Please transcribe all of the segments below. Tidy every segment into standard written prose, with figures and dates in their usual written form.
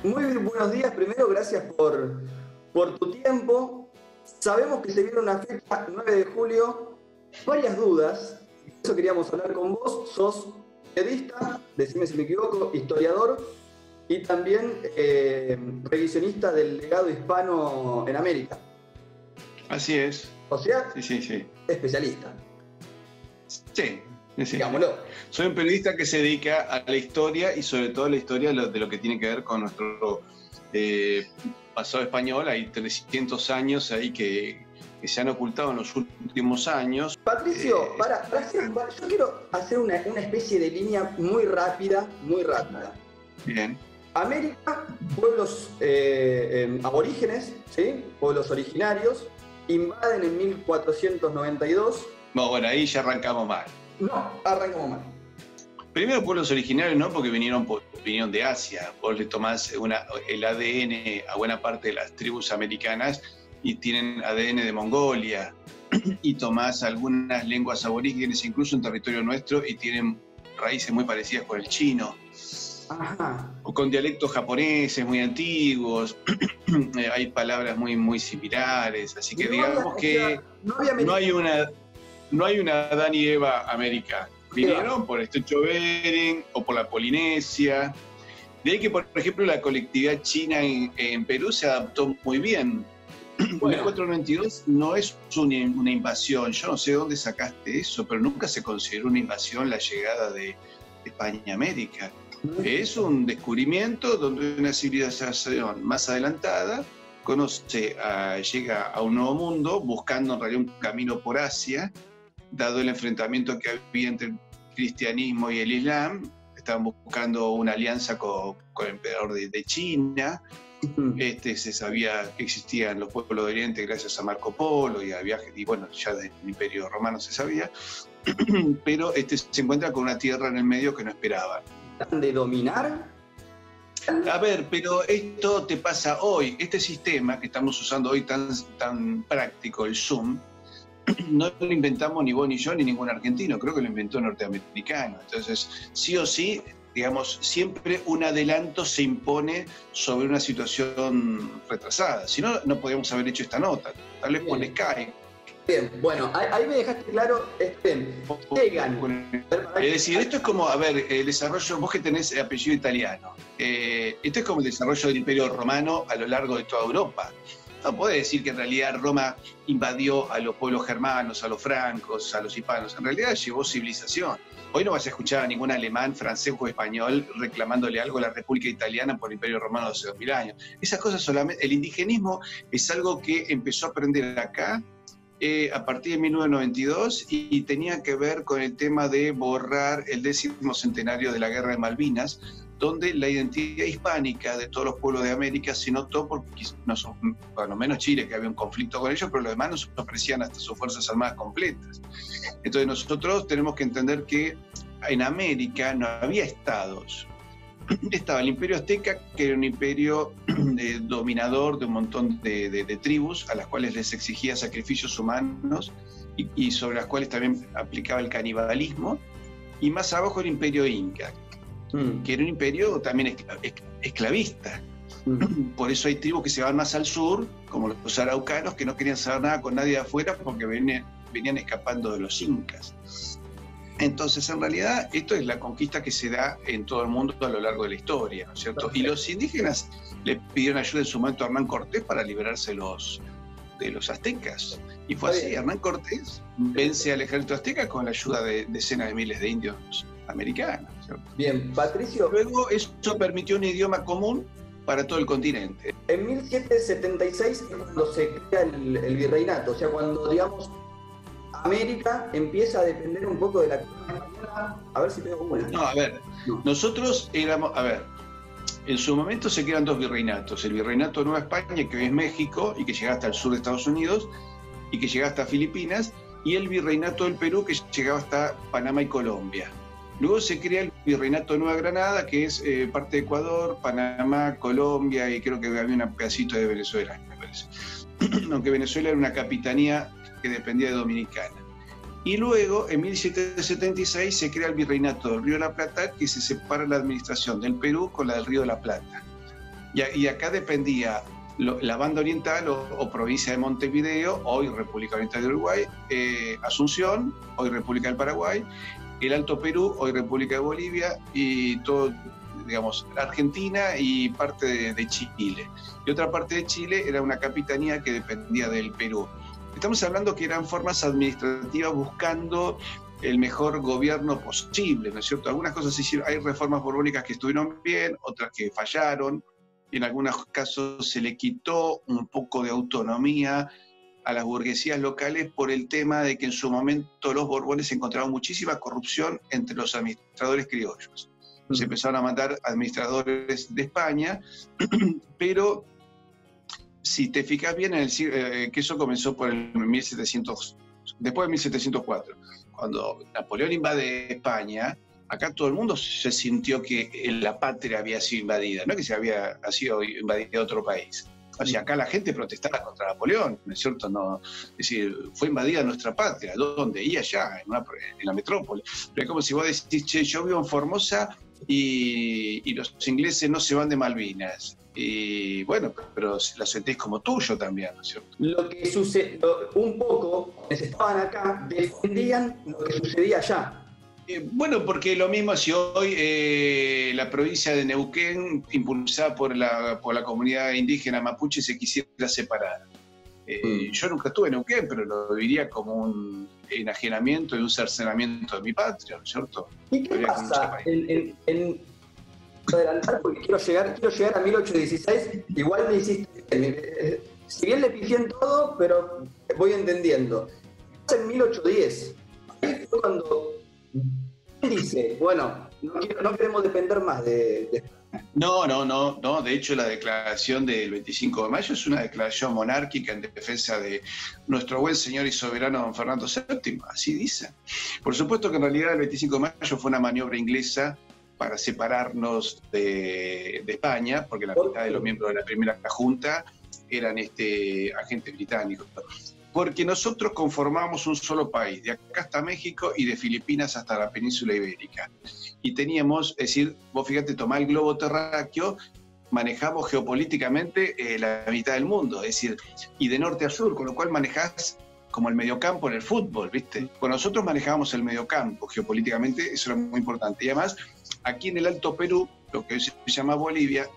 Muy buenos días. Primero, gracias por tu tiempo. Sabemos que se viene una fecha, 9 de julio, varias dudas. Por eso queríamos hablar con vos. Sos periodista, decime si me equivoco, historiador y también revisionista del legado hispano en América. Así es. O sea, Sí. especialista. Sí. Digámoslo. Soy un periodista que se dedica a la historia y sobre todo a la historia de lo que tiene que ver con nuestro pasado español. Hay 300 años ahí que se han ocultado en los últimos años. Patricio, yo quiero hacer una especie de línea muy rápida. Bien. América, pueblos aborígenes, ¿sí? Pueblos originarios, invaden en 1492. No, bueno, ahí ya arrancamos mal. No, arrancamos mal. Primero pueblos originarios, ¿no? Porque vinieron de Asia. Vos le tomás el ADN a buena parte de las tribus americanas y tienen ADN de Mongolia. Y tomás algunas lenguas aborígenes, incluso en territorio nuestro, y tienen raíces muy parecidas con el chino. Ajá. O con dialectos japoneses muy antiguos. Hay palabras muy similares. Así que digamos que no hay una Adán y Eva América. Vinieron por el Estrecho Bering o por la Polinesia. De ahí que, por ejemplo, la colectividad china en Perú se adaptó muy bien. Bueno. 1492 no es una invasión. Yo no sé dónde sacaste eso, pero nunca se consideró una invasión la llegada de España a América. Es un descubrimiento donde una civilización más adelantada llega a un nuevo mundo buscando en realidad un camino por Asia. Dado el enfrentamiento que había entre el cristianismo y el islam, estaban buscando una alianza con el emperador de China. Se sabía que existían los pueblos de Oriente gracias a Marco Polo y a viajes, y bueno, ya del Imperio Romano se sabía, pero se encuentra con una tierra en el medio que no esperaban. ¿De dominar? A ver, pero esto te pasa hoy. Este sistema que estamos usando hoy tan práctico, el Zoom, no lo inventamos ni vos ni yo ni ningún argentino, creo que lo inventó un norteamericano. Entonces, sí o sí, digamos, siempre un adelanto se impone sobre una situación retrasada. Si no, no podríamos haber hecho esta nota, tal vez por Skype. Bien, bueno, ahí me dejaste claro, llegan. Es decir, esto es como, a ver, el desarrollo, vos que tenés el apellido italiano, esto es como el desarrollo del Imperio Romano a lo largo de toda Europa. No podés decir que en realidad Roma invadió a los pueblos germanos, a los francos, a los hispanos. En realidad llevó civilización. Hoy no vas a escuchar a ningún alemán, francés o español reclamándole algo a la República Italiana por el Imperio Romano de hace 2000 años. Esas cosas solamente... El indigenismo es algo que empezó a aprender acá a partir de 1992 y tenía que ver con el tema de borrar el 10º centenario de la Guerra de Malvinas, donde la identidad hispánica de todos los pueblos de América se notó porque, bueno, menos Chile, que había un conflicto con ellos, pero los demás nos ofrecían hasta sus fuerzas armadas completas. Entonces nosotros tenemos que entender que en América no había estados. Estaba el Imperio Azteca, que era un imperio dominador de un montón de tribus, a las cuales les exigía sacrificios humanos y sobre las cuales también aplicaba el canibalismo. Y más abajo el Imperio Inca, que era un imperio también esclavista. Por eso hay tribus que se van más al sur, como los araucanos, que no querían saber nada con nadie de afuera porque venían escapando de los incas. Entonces, en realidad, esto es la conquista que se da en todo el mundo a lo largo de la historia, ¿no es cierto? Y los indígenas le pidieron ayuda en su momento a Hernán Cortés para liberarse de los aztecas. Y fue así, Hernán Cortés vence al ejército azteca con la ayuda de decenas de miles de indios americanos, ¿cierto? Bien, Patricio. Luego eso permitió un idioma común para todo el continente. En 1776 es cuando se crea el virreinato, o sea, cuando, digamos, América empieza a depender un poco de la corona española. A ver si tengo una. No, a ver, nosotros éramos, en su momento se crean dos virreinatos, el virreinato de Nueva España, que hoy es México y que llega hasta el sur de Estados Unidos y que llega hasta Filipinas, y el virreinato del Perú, que llegaba hasta Panamá y Colombia. Luego se crea el virreinato de Nueva Granada, que es parte de Ecuador, Panamá, Colombia y creo que había un pedacito de Venezuela, me parece. Aunque Venezuela era una capitanía que dependía de Dominicana. Y luego, en 1776, se crea el Virreinato del Río de la Plata, que se separa la administración del Perú con la del Río de la Plata. Y acá dependía la banda oriental o provincia de Montevideo, hoy República Oriental de Uruguay, Asunción, hoy República del Paraguay, el Alto Perú, hoy República de Bolivia, y todo, digamos, Argentina y parte de Chile. Y otra parte de Chile era una capitanía que dependía del Perú. Estamos hablando que eran formas administrativas buscando el mejor gobierno posible, ¿no es cierto? Algunas cosas se hicieron, hay reformas borbónicas que estuvieron bien, otras que fallaron, y en algunos casos se le quitó un poco de autonomía a las burguesías locales por el tema de que en su momento los Borbones encontraron muchísima corrupción entre los administradores criollos. Se empezaron a mandar administradores de España, pero si te fijas bien, que eso comenzó por el 1700, después de 1704, cuando Napoleón invade España. Acá todo el mundo se sintió que la patria había sido invadida, no que se había sido invadida otro país. O sea, acá la gente protestaba contra Napoleón, ¿no es cierto? No, es decir, fue invadida nuestra patria. ¿Dónde? Y allá, en la metrópoli. Pero es como si vos decís, che, yo vivo en Formosa y los ingleses no se van de Malvinas. Y bueno, pero la sentís como tuyo también, ¿no es cierto? Lo que sucedió, un poco, quienes estaban acá, defendían lo que sucedía allá. Bueno, porque lo mismo si hoy la provincia de Neuquén, impulsada por la comunidad indígena mapuche, se quisiera separar. Yo nunca estuve en Neuquén, pero lo diría como un enajenamiento y un cercenamiento de mi patria, ¿no es cierto? ¿Y qué pasa adelantar? Porque quiero llegar a 1816, igual me hiciste... si bien le pifié en todo, pero voy entendiendo. En 1810, ahí fue cuando... dice, bueno, no queremos depender más de... No, de hecho la declaración del 25 de mayo es una declaración monárquica en defensa de nuestro buen señor y soberano don Fernando VII, así dice. Por supuesto que en realidad el 25 de mayo fue una maniobra inglesa para separarnos de España, porque la mitad de los miembros de la primera junta eran agentes británicos. Porque nosotros conformamos un solo país, de acá hasta México y de Filipinas hasta la península ibérica. Y teníamos, es decir, vos fíjate, tomá el globo terráqueo, manejamos geopolíticamente la mitad del mundo, es decir, y de norte a sur, con lo cual manejás como el mediocampo en el fútbol, ¿viste? Con nosotros manejábamos el mediocampo geopolíticamente, eso era muy importante. Y además, aquí en el Alto Perú, lo que hoy se llama Bolivia,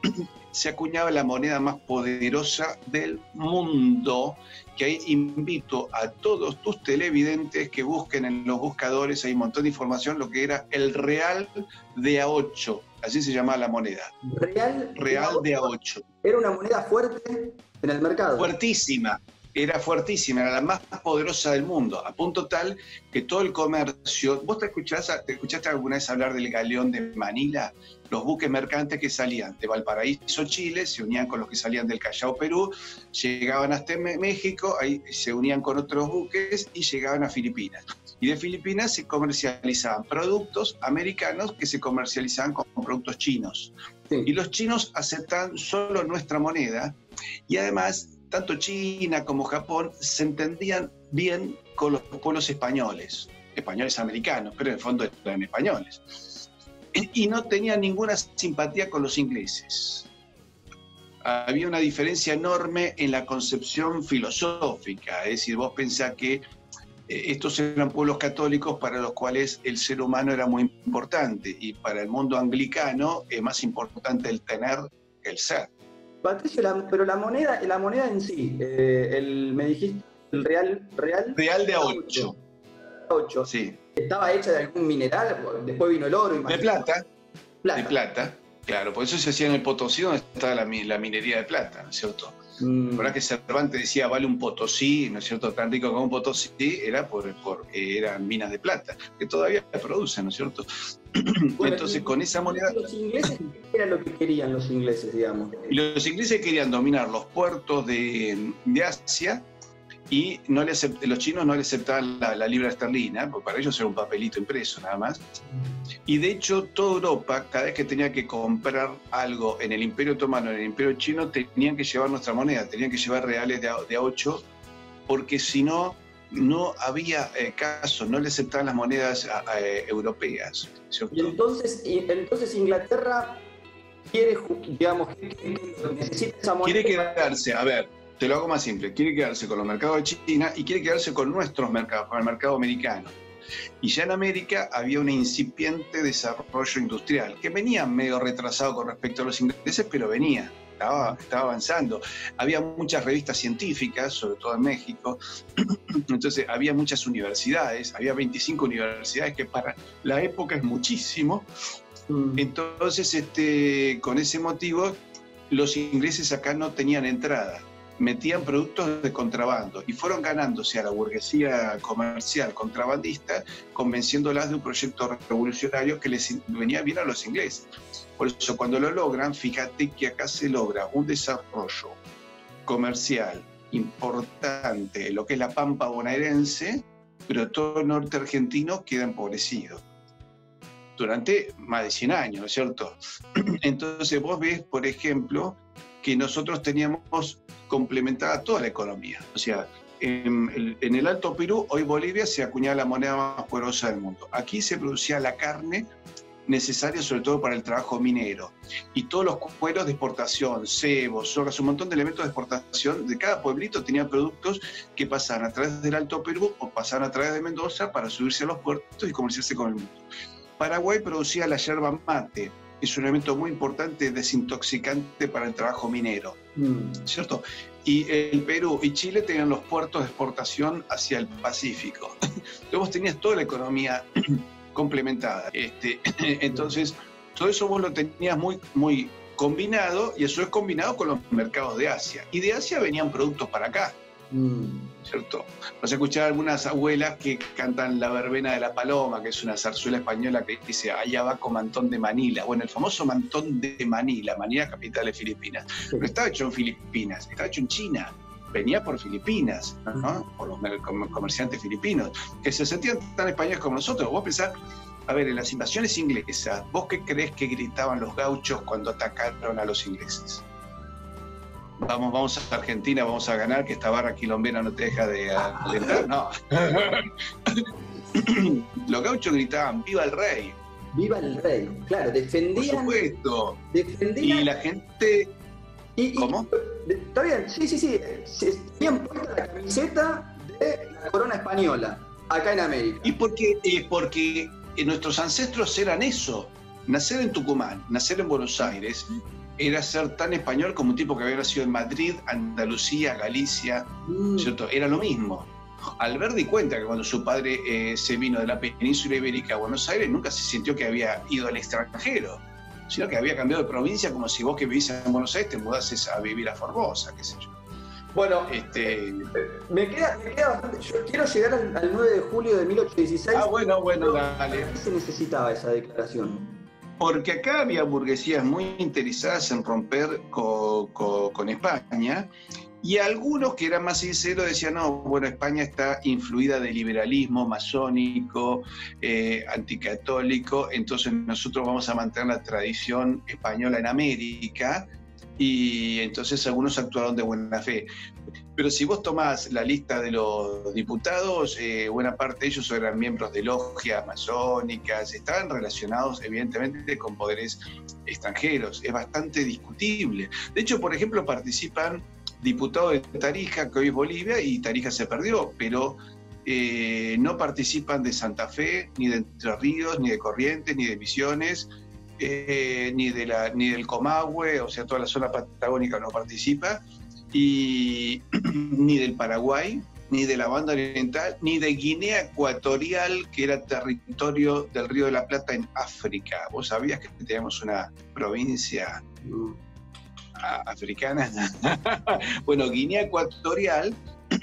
se acuñaba la moneda más poderosa del mundo, que ahí invito a todos tus televidentes que busquen en los buscadores, hay un montón de información, lo que era el Real de A8, así se llamaba la moneda. Real de A8. Era una moneda fuerte en el mercado. Fuertísima. Era fuertísima, era la más poderosa del mundo, a punto tal que todo el comercio... ¿Vos te escuchaste alguna vez hablar del galeón de Manila? Los buques mercantes que salían de Valparaíso, Chile, se unían con los que salían del Callao, Perú, llegaban hasta México, ahí se unían con otros buques y llegaban a Filipinas. Y de Filipinas se comercializaban productos americanos que se comercializaban con productos chinos. Sí. Y los chinos aceptaban solo nuestra moneda y además... tanto China como Japón se entendían bien con los pueblos españoles americanos, pero en el fondo eran españoles. Y no tenían ninguna simpatía con los ingleses. Había una diferencia enorme en la concepción filosófica, es decir, vos pensás que estos eran pueblos católicos para los cuales el ser humano era muy importante, y para el mundo anglicano es más importante el tener que el ser. Patricio, pero la moneda en sí, me dijiste, el real de A8. Sí. ¿Estaba hecha de algún mineral? Después vino el oro. De plata. De plata, claro. Por eso se hacía en el Potosí, donde estaba la minería de plata, ¿no es cierto? ¿Verdad que Cervantes decía, vale un Potosí, ¿no es cierto? Tan rico como un Potosí, era eran minas de plata, que todavía producen, ¿no es cierto? Bueno, entonces, con esa moneda... ¿Los ingleses qué era lo que querían los ingleses, digamos? Y los ingleses querían dominar los puertos de Asia, y los chinos no le aceptaban la libra esterlina, porque para ellos era un papelito impreso nada más. Y de hecho, toda Europa, cada vez que tenía que comprar algo en el Imperio Otomano, en el Imperio Chino, tenían que llevar nuestra moneda, tenían que llevar reales de A8, porque si no, no había caso, no le aceptaban las monedas europeas, ¿cierto? Y entonces Inglaterra quiere, digamos, necesita esa moneda. Quiere quedarse, a ver, te lo hago más simple, quiere quedarse con los mercados de China y quiere quedarse con nuestros mercados, con el mercado americano. Y ya en América había un incipiente desarrollo industrial, que venía medio retrasado con respecto a los ingleses, pero venía, estaba avanzando. Había muchas revistas científicas, sobre todo en México, entonces había muchas universidades, había 25 universidades, que para la época es muchísimo. Entonces, con ese motivo, los ingleses acá no tenían entrada, metían productos de contrabando y fueron ganándose a la burguesía comercial contrabandista, convenciéndolas de un proyecto revolucionario que les venía bien a los ingleses. Por eso, cuando lo logran, fíjate que acá se logra un desarrollo comercial importante en lo que es la Pampa bonaerense, pero todo el norte argentino queda empobrecido durante más de 100 años, ¿no es cierto? Entonces vos ves, por ejemplo, que nosotros teníamos complementada toda la economía. O sea, en el Alto Perú, hoy Bolivia se acuñaba la moneda más poderosa del mundo. Aquí se producía la carne necesaria sobre todo para el trabajo minero. Y todos los cueros de exportación, cebos, sogas, un montón de elementos de exportación, de cada pueblito tenía productos que pasaban a través del Alto Perú o pasaban a través de Mendoza para subirse a los puertos y comerciarse con el mundo. Paraguay producía la yerba mate, es un elemento muy importante, desintoxicante para el trabajo minero, ¿cierto? Y el Perú y Chile tenían los puertos de exportación hacia el Pacífico. Entonces vos tenías toda la economía complementada. Entonces, todo eso vos lo tenías muy, muy combinado, y eso es combinado con los mercados de Asia. Y de Asia venían productos para acá, ¿cierto? Vas a escuchar algunas abuelas que cantan La verbena de la paloma, que es una zarzuela española que dice allá va con mantón de Manila. Bueno, el famoso mantón de Manila, Manila capital de Filipinas, no estaba hecho en Filipinas, estaba hecho en China. Venía por Filipinas, ¿no? Por los comerciantes filipinos, que se sentían tan españoles como nosotros. Vos pensás, a ver, en las invasiones inglesas, ¿vos qué creés que gritaban los gauchos cuando atacaron a los ingleses? Vamos a Argentina, vamos a ganar, que esta barra quilombera no te deja de alentar. No. Los gauchos gritaban, ¡viva el rey! ¡Viva el rey! Claro, defendían... Por supuesto. Defendían... Y la gente... ¿Cómo? Está bien, sí. Tenían puesta la camiseta de la corona española, acá en América. Y porque nuestros ancestros eran eso. Nacer en Tucumán, nacer en Buenos Aires, era ser tan español como un tipo que había nacido en Madrid, Andalucía, Galicia, ¿cierto? Era lo mismo. Alberdi cuenta que cuando su padre se vino de la península ibérica a Buenos Aires, nunca se sintió que había ido al extranjero, sino que había cambiado de provincia, como si vos que vivís en Buenos Aires te mudases a vivir a Formosa, qué sé yo. Bueno, me queda bastante. Yo quiero llegar al 9 de julio de 1816. Bueno, dale. ¿Por qué se necesitaba esa declaración? Porque acá había burguesías muy interesadas en romper con España, y algunos que eran más sinceros decían, no, bueno, España está influida de liberalismo masónico, anticatólico, entonces nosotros vamos a mantener la tradición española en América, y entonces algunos actuaron de buena fe. Pero si vos tomás la lista de los diputados, buena parte de ellos eran miembros de logias masónicas, estaban relacionados evidentemente con poderes extranjeros, es bastante discutible. De hecho, por ejemplo, participan diputados de Tarija, que hoy es Bolivia, y Tarija se perdió, pero no participan de Santa Fe, ni de Entre Ríos, ni de Corrientes, ni de Misiones, ni del Comahue, o sea, toda la zona patagónica no participa, y ni del Paraguay, ni de la Banda Oriental, ni de Guinea Ecuatorial, que era territorio del Río de la Plata en África. ¿Vos sabías que teníamos una provincia africana? Bueno, Guinea Ecuatorial,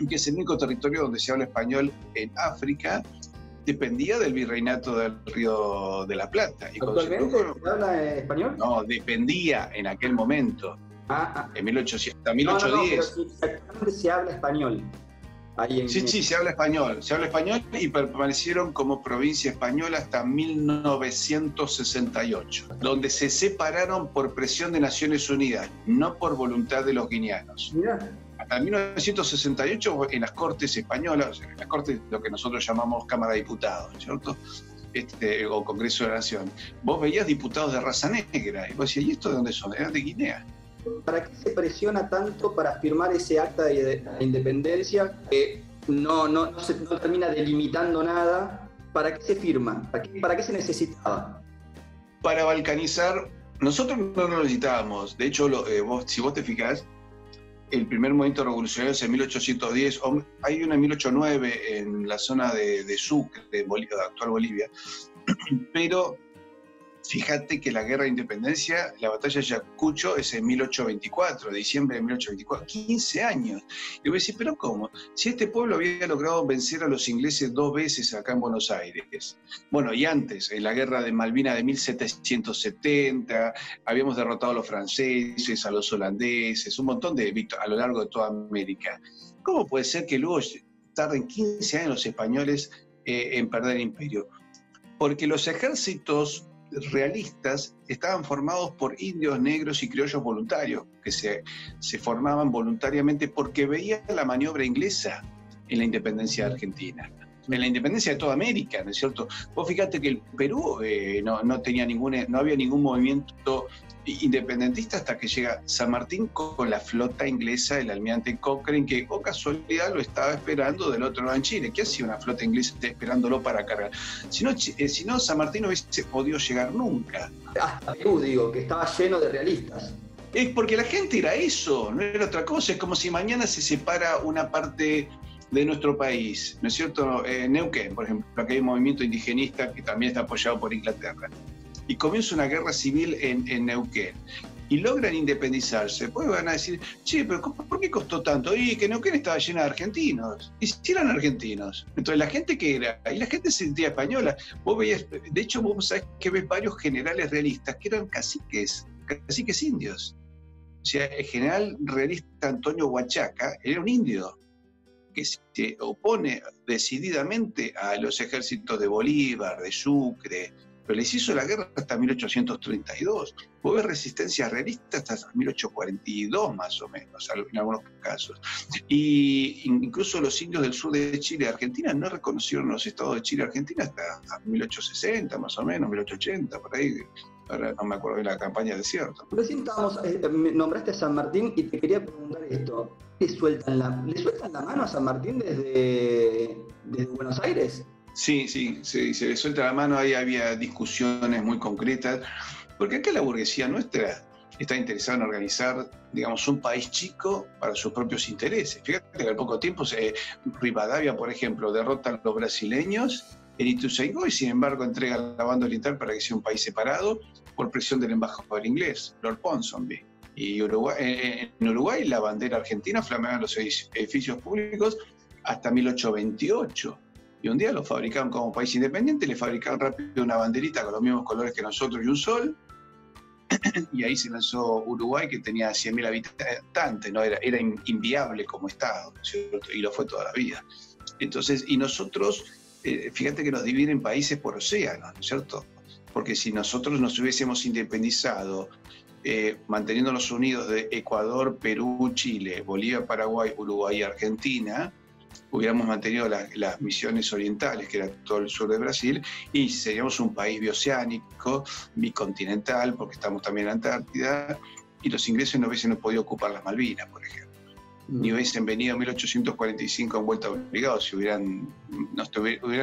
que es el único territorio donde se habla español en África, dependía del virreinato del Río de la Plata. Y ¿actualmente se habla español? No, dependía en aquel momento. En 1810. No, pero exactamente se habla español. Sí, se habla español. Se habla español y permanecieron como provincia española hasta 1968, donde se separaron por presión de Naciones Unidas, no por voluntad de los guineanos. Mirá. Hasta 1968, en las Cortes españolas, en las Cortes, lo que nosotros llamamos Cámara de Diputados, ¿cierto? o Congreso de la Nación, vos veías diputados de raza negra, y vos decías, ¿y esto de dónde son? Eran de Guinea. ¿Para qué se presiona tanto para firmar ese acta de independencia que no termina delimitando nada? ¿Para qué se firma? ¿Para qué se necesitaba? Para balcanizar, nosotros no lo necesitábamos. De hecho, si vos te fijás, el primer movimiento revolucionario es en 1810, hay una en 1809 en la zona de Sucre, de actual Bolivia, pero fíjate que la guerra de independencia, la batalla de Ayacucho es en 1824, diciembre de 1824, 15 años. Y voy a decir, ¿pero cómo? Si este pueblo había logrado vencer a los ingleses 2 veces acá en Buenos Aires. Bueno, y antes, en la guerra de Malvinas de 1770, habíamos derrotado a los franceses, a los holandeses, un montón de victorias a lo largo de toda América. ¿Cómo puede ser que luego tarden 15 años los españoles en perder el imperio? Porque los ejércitos realistas estaban formados por indios, negros y criollos voluntarios, que se formaban voluntariamente porque veían la maniobra inglesa en la independencia de Argentina, en la independencia de toda América, ¿no es cierto? Vos fíjate que el Perú no había ningún movimiento independentista hasta que llega San Martín con la flota inglesa, el almirante Cochrane, que o casualidad lo estaba esperando del otro lado en Chile. ¿Qué hacía una flota inglesa esperándolo para cargar? Si no, San Martín no hubiese podido llegar nunca. Hasta Perú, digo, que estaba lleno de realistas. Es porque la gente era eso, no era otra cosa. Es como si mañana se separa una parte de nuestro país, ¿no es cierto? Neuquén, por ejemplo, acá hay un movimiento indigenista que también está apoyado por Inglaterra. Y comienza una guerra civil en Neuquén. Y logran independizarse. Pues van a decir, che, pero ¿por qué costó tanto? Y que Neuquén estaba llena de argentinos. Y si eran argentinos. Entonces la gente que era, y la gente se sentía española. Vos veías, de hecho vos sabés que ves varios generales realistas que eran caciques indios. O sea, el general realista Antonio Huachaca era un indio que se opone decididamente a los ejércitos de Bolívar, de Sucre, pero les hizo la guerra hasta 1832. Vos ves resistencia realista hasta 1842 más o menos, en algunos casos. Y incluso los indios del sur de Chile y Argentina no reconocieron los estados de Chile y Argentina hasta 1860 más o menos, 1880, por ahí. Ahora no me acuerdo de la campaña de desierto. Recién nombraste a San Martín y te quería preguntar esto. ¿Le sueltan la mano a San Martín desde Buenos Aires? Sí, se le suelta la mano, ahí había discusiones muy concretas, porque acá la burguesía nuestra está interesada en organizar, digamos, un país chico para sus propios intereses. Fíjate que al poco tiempo Rivadavia, por ejemplo, derrota a los brasileños en Ituzaingó y sin embargo entrega la banda oriental para que sea un país separado por presión del embajador inglés, Lord Ponsonby. Y en Uruguay la bandera argentina flameaba en los edificios públicos hasta 1828. Y un día lo fabricaron como país independiente, le fabricaron rápido una banderita con los mismos colores que nosotros y un sol, y ahí se lanzó Uruguay, que tenía 100.000 habitantes, ¿no? Era inviable como Estado, ¿cierto? Y lo fue toda la vida. Entonces, y nosotros, fíjate que nos dividen países por océanos, ¿no es cierto? Porque si nosotros nos hubiésemos independizado, manteniéndonos unidos de Ecuador, Perú, Chile, Bolivia, Paraguay, Uruguay y Argentina, hubiéramos mantenido las misiones orientales, que era todo el sur de Brasil, y seríamos un país bioceánico, bicontinental, porque estamos también en Antártida, y los ingleses no hubiesen podido ocupar las Malvinas, por ejemplo. Ni hubiesen venido en 1845 en vuelta obligados, si hubieran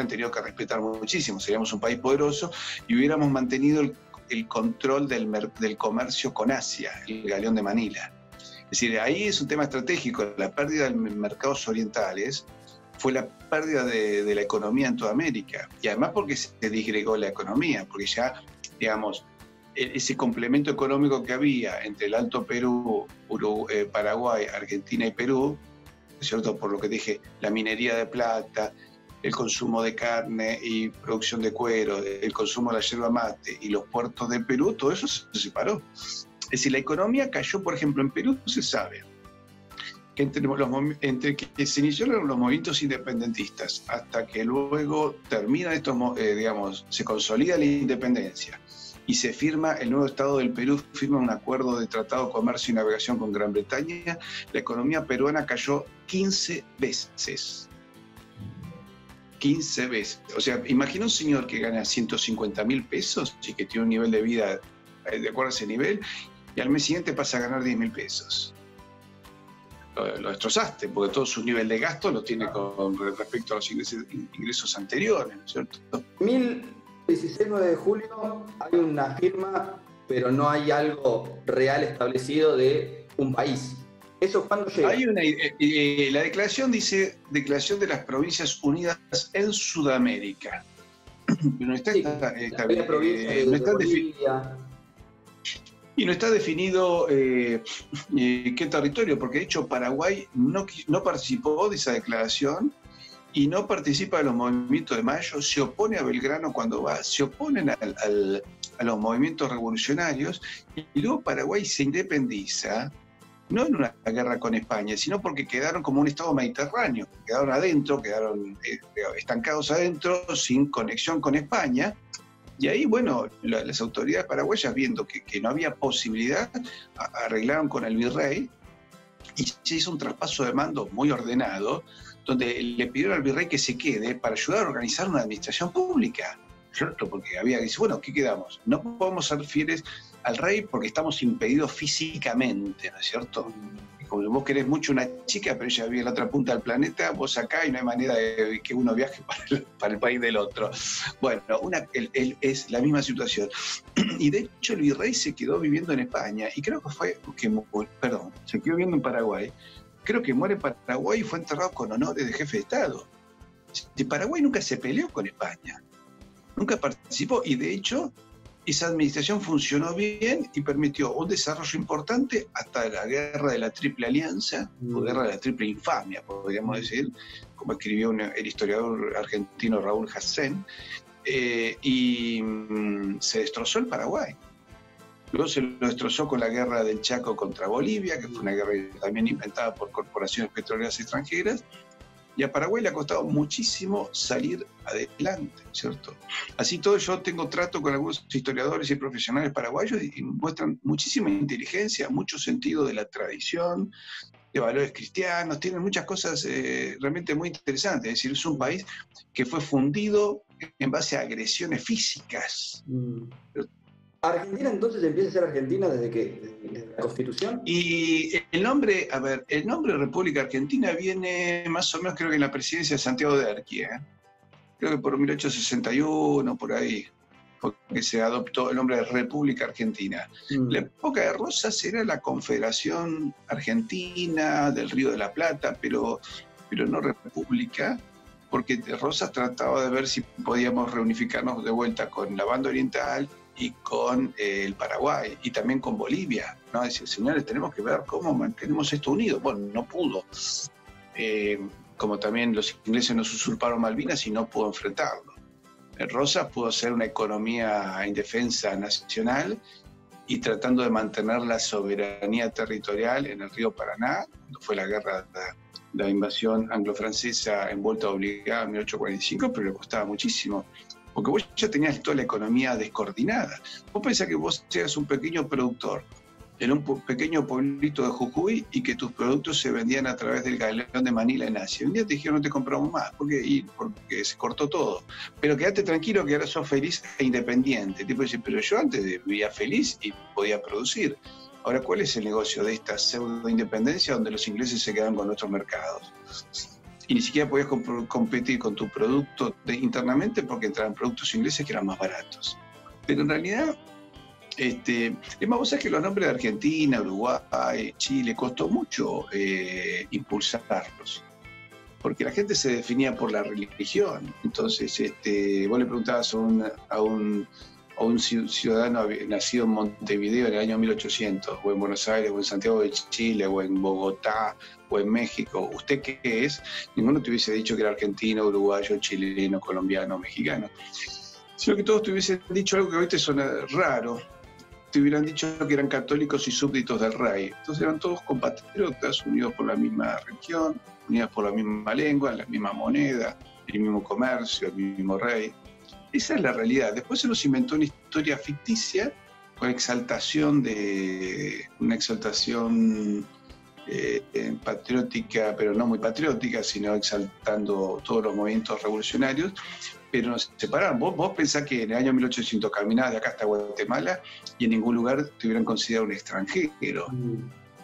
tenido que respetar muchísimo, seríamos un país poderoso y hubiéramos mantenido el control del comercio con Asia, el galeón de Manila. Es decir, ahí es un tema estratégico. La pérdida de mercados orientales fue la pérdida de la economía en toda América. Y además porque se disgregó la economía, porque ya, digamos, ese complemento económico que había entre el Alto Perú, Paraguay, Argentina y Perú, ¿cierto? Por lo que dije, la minería de plata, el consumo de carne y producción de cuero, el consumo de la yerba mate y los puertos de Perú, todo eso se separó. Es decir, la economía cayó, por ejemplo, en Perú se sabe que entre que se iniciaron los movimientos independentistas hasta que luego terminan se consolida la independencia y se firma el nuevo Estado del Perú, firma un acuerdo de tratado de comercio y navegación con Gran Bretaña, la economía peruana cayó 15 veces. 15 veces. O sea, imagina un señor que gana 150.000 pesos y que tiene un nivel de vida de acuerdo a ese nivel, y al mes siguiente pasa a ganar 10.000 pesos. Lo destrozaste, porque todo su nivel de gasto lo tiene con respecto a los ingresos anteriores, ¿no es cierto? 2016, 9 de julio, hay una firma, pero no hay algo real establecido de un país. ¿Eso cuándo llega? Hay la declaración dice Declaración de las Provincias Unidas en Sudamérica. Pero no está, Sí, no está definido. Y no está definido qué territorio, porque de hecho Paraguay no participó de esa declaración y no participa de los movimientos de mayo, se opone a Belgrano cuando va, se oponen a los movimientos revolucionarios, y luego Paraguay se independiza, no en una guerra con España, sino porque quedaron como un estado mediterráneo, quedaron adentro, quedaron estancados adentro, sin conexión con España. Y ahí, bueno, las autoridades paraguayas, viendo que no había posibilidad, arreglaron con el virrey y se hizo un traspaso de mando muy ordenado, donde le pidieron al virrey que se quede para ayudar a organizar una administración pública, ¿cierto? Porque dice, bueno, ¿qué quedamos? No podemos ser fieles al rey porque estamos impedidos físicamente, ¿no es cierto? Como vos querés mucho una chica, pero ella vive en la otra punta del planeta, vos acá, y no hay manera de que uno viaje para el país del otro. Bueno, es la misma situación. Y de hecho el virrey se quedó viviendo en España, y creo que se quedó viviendo en Paraguay. Creo que muere en Paraguay y fue enterrado con honores de jefe de Estado. De Paraguay nunca se peleó con España, nunca participó, y de hecho esa administración funcionó bien y permitió un desarrollo importante hasta la guerra de la Triple Alianza, o guerra de la Triple Infamia, podríamos decir, como escribió el historiador argentino Raúl Hassen, y se destrozó el Paraguay. Luego se lo destrozó con la guerra del Chaco contra Bolivia, que fue una guerra también inventada por corporaciones petroleras extranjeras, y a Paraguay le ha costado muchísimo salir adelante, ¿cierto? Así todo, yo tengo trato con algunos historiadores y profesionales paraguayos y muestran muchísima inteligencia, mucho sentido de la tradición, de valores cristianos, tienen muchas cosas realmente muy interesantes. Es decir, es un país que fue fundido en base a agresiones físicas. ¿Argentina entonces empieza a ser Argentina desde la Constitución? Y el nombre República Argentina viene más o menos, creo que en la presidencia de Santiago de Erqui, creo que por 1861, por ahí, porque se adoptó el nombre de República Argentina. La época de Rosas era la Confederación Argentina del Río de la Plata, pero no República, porque Rosas trataba de ver si podíamos reunificarnos de vuelta con la banda oriental y con el Paraguay, y también con Bolivia, ¿no? Decir, señores, tenemos que ver cómo mantenemos esto unido. Bueno, no pudo. Como también los ingleses nos usurparon Malvinas y no pudo enfrentarlo. Rosas pudo hacer una economía en defensa nacional y tratando de mantener la soberanía territorial en el río Paraná, cuando fue la guerra de la invasión anglo-francesa en vuelta obligada en 1845, pero le costaba muchísimo. Porque vos ya tenías toda la economía descoordinada. Vos pensás que vos seas un pequeño productor en un pequeño pueblito de Jujuy y que tus productos se vendían a través del galeón de Manila en Asia. Un día te dijeron no te compramos más porque se cortó todo. Pero quédate tranquilo que ahora sos feliz e independiente. Tipo dice, pero yo antes vivía feliz y podía producir. Ahora, ¿cuál es el negocio de esta pseudo-independencia donde los ingleses se quedan con nuestros mercados? Y ni siquiera podías competir con tu producto internamente porque entraban productos ingleses que eran más baratos. Pero en realidad, es más, vos sabés que los nombres de Argentina, Uruguay, Chile, costó mucho impulsarlos, porque la gente se definía por la religión. Entonces, vos le preguntabas a un ciudadano nacido en Montevideo en el año 1800, o en Buenos Aires, o en Santiago de Chile, o en Bogotá, o en México, ¿usted qué es? Ninguno te hubiese dicho que era argentino, uruguayo, chileno, colombiano, mexicano. Sino que todos te hubiesen dicho algo que hoy te suena raro. Te hubieran dicho que eran católicos y súbditos del rey. Entonces eran todos compatriotas, unidos por la misma religión, unidos por la misma lengua, la misma moneda, el mismo comercio, el mismo rey. Esa es la realidad. Después se nos inventó una historia ficticia con una exaltación patriótica, pero no muy patriótica, sino exaltando todos los movimientos revolucionarios, pero nos separaron. Vos pensás que en el año 1800 caminabas de acá hasta Guatemala y en ningún lugar te hubieran considerado un extranjero.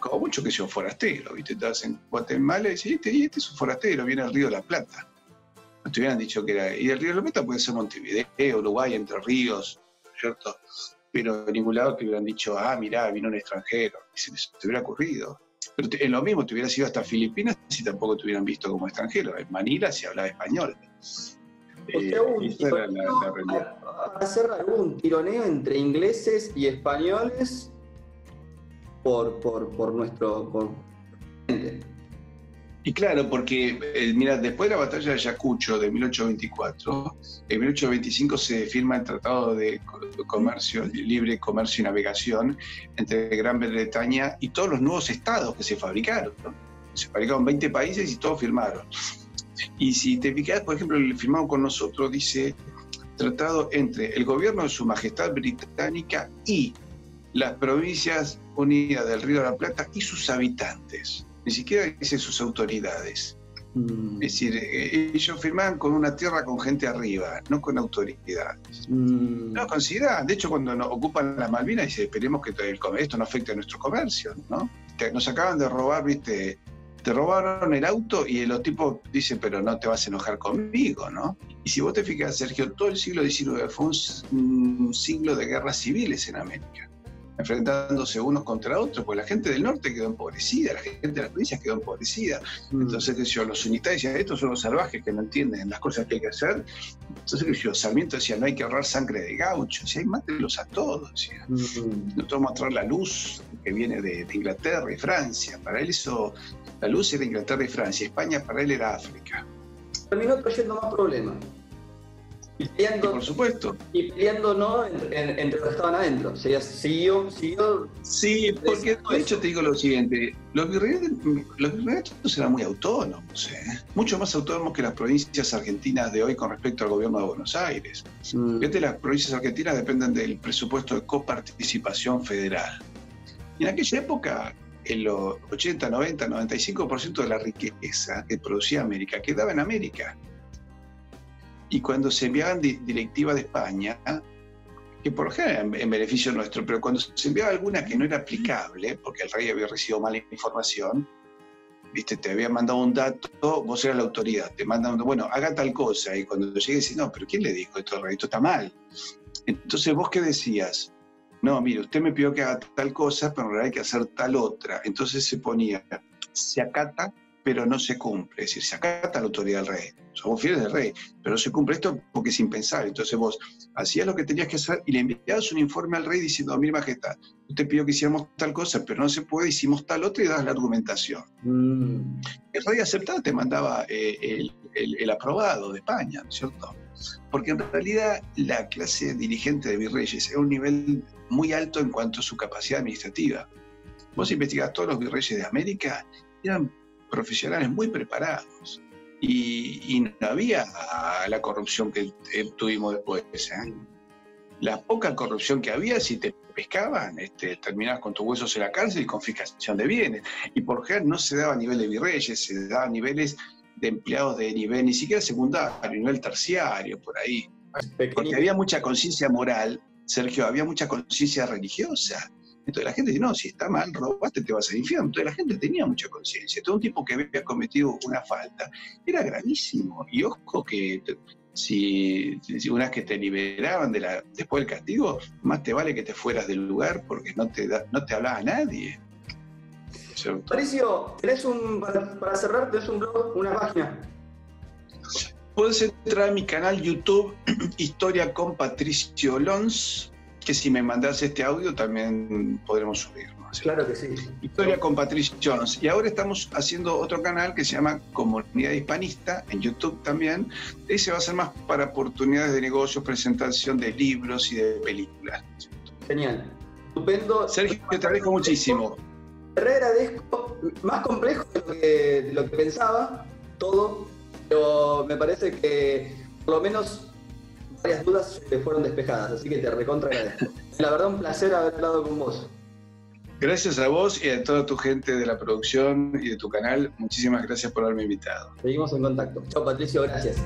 Como mucho que sea un forastero, ¿viste? Estás en Guatemala y dices, este es un forastero, viene del Río de la Plata. No te hubieran dicho que era... Y el Río de la Plata puede ser Montevideo, Uruguay, Entre Ríos, ¿cierto? Pero en ningún lado te hubieran dicho, mirá, vino un extranjero. Y se te hubiera ocurrido. Pero en lo mismo, te hubieras ido hasta Filipinas y tampoco te hubieran visto como extranjero. En Manila se hablaba español. Esa era la realidad. Hacer algún tironeo entre ingleses y españoles por nuestro... Y claro, porque mira, después de la batalla de Ayacucho de 1824, en 1825 se firma el Tratado de Comercio, Libre Comercio y Navegación entre Gran Bretaña y todos los nuevos estados que se fabricaron, ¿no? Se fabricaron 20 países y todos firmaron. Y si te fijas, por ejemplo, el firmado con nosotros dice tratado entre el gobierno de Su Majestad Británica y las provincias unidas del Río de la Plata y sus habitantes. Ni siquiera dice sus autoridades. Es decir, ellos firmaban con una tierra con gente arriba, no con autoridades. No consideran, de hecho, cuando nos ocupan las Malvinas, dicen, esperemos que esto no afecte a nuestro comercio, ¿no? Que nos acaban de robar, ¿viste? Te robaron el auto y los tipos dicen, pero no te vas a enojar conmigo, ¿no? Y si vos te fijas, Sergio, todo el siglo XIX fue un siglo de guerras civiles en América, enfrentándose unos contra otros, porque la gente del norte quedó empobrecida, la gente de las provincias quedó empobrecida. Entonces, los unitarios decían, estos son los salvajes que no entienden las cosas que hay que hacer. Entonces, Sarmiento decía, no hay que ahorrar sangre de gaucho, decía, mátenlos a todos, decía. Nosotros vamos a traer la luz que viene de Inglaterra y Francia. Para él eso, la luz era Inglaterra y Francia, España para él era África. Terminó trayendo más problemas. Y peleando, por supuesto. Y peleando no entre los que estaban adentro. O sea, siguió. Sí, porque de hecho te digo lo siguiente: los virreinatos eran muy autónomos, mucho más autónomos que las provincias argentinas de hoy con respecto al gobierno de Buenos Aires. Fíjate, las provincias argentinas dependen del presupuesto de coparticipación federal. Y en aquella época, en los 80, 90, 95% de la riqueza que producía América quedaba en América. Y cuando se enviaban directivas de España, que por lo general en beneficio nuestro, pero cuando se enviaba alguna que no era aplicable, porque el rey había recibido mala información, ¿viste? Te había mandado un dato, vos eras la autoridad, te mandan, bueno, haga tal cosa, y cuando llegues decís, no, pero ¿quién le dijo esto al rey? Esto está mal. Entonces, ¿vos qué decías? No, mire, usted me pidió que haga tal cosa, pero en realidad hay que hacer tal otra. Entonces se ponía, se acata, pero no se cumple. Es decir, se acata la autoridad del rey. Somos fieles del rey, pero no se cumple esto porque es impensable. Entonces vos hacías lo que tenías que hacer y le enviabas un informe al rey diciendo, mire majestad, usted pidió que hiciéramos tal cosa, pero no se puede, hicimos tal otra, y das la argumentación. El rey aceptaba, te mandaba el aprobado de España, ¿cierto? Porque en realidad la clase dirigente de virreyes era un nivel muy alto en cuanto a su capacidad administrativa. Vos investigás, todos los virreyes de América eran profesionales muy preparados y no había la corrupción que tuvimos después. La poca corrupción que había, si te pescaban, terminabas con tus huesos en la cárcel y confiscación de bienes. Y por ejemplo no se daba a nivel de virreyes, se daba a niveles de empleados de nivel ni siquiera secundario, nivel terciario, por ahí. Porque había mucha conciencia moral, Sergio, había mucha conciencia religiosa. Entonces la gente dice, no, si está mal, robaste, te vas al infierno. Entonces la gente tenía mucha conciencia. Todo un tipo que había cometido una falta era gravísimo. Y ojo que si una vez que te liberaban después del castigo, más te vale que te fueras del lugar porque no te hablaba nadie. ¿Cierto? Patricio, para cerrar, tenés un blog, una página. Puedes entrar a mi canal YouTube, Historia con Patricio Lons, que si me mandás este audio también podremos subirlo. Claro que sí. Historia con Patricio Jones. Y ahora estamos haciendo otro canal que se llama Comunidad Hispanista, en YouTube también. Ese va a ser más para oportunidades de negocios, presentación de libros y de películas. Genial. Estupendo. Sergio, te agradezco muchísimo. Te agradezco. Más complejo de lo que pensaba, todo, pero me parece que por lo menos varias dudas fueron despejadas, así que te recontra agradezco. La verdad, un placer haber hablado con vos. Gracias a vos y a toda tu gente de la producción y de tu canal. Muchísimas gracias por haberme invitado. Seguimos en contacto. Chao, Patricio, gracias.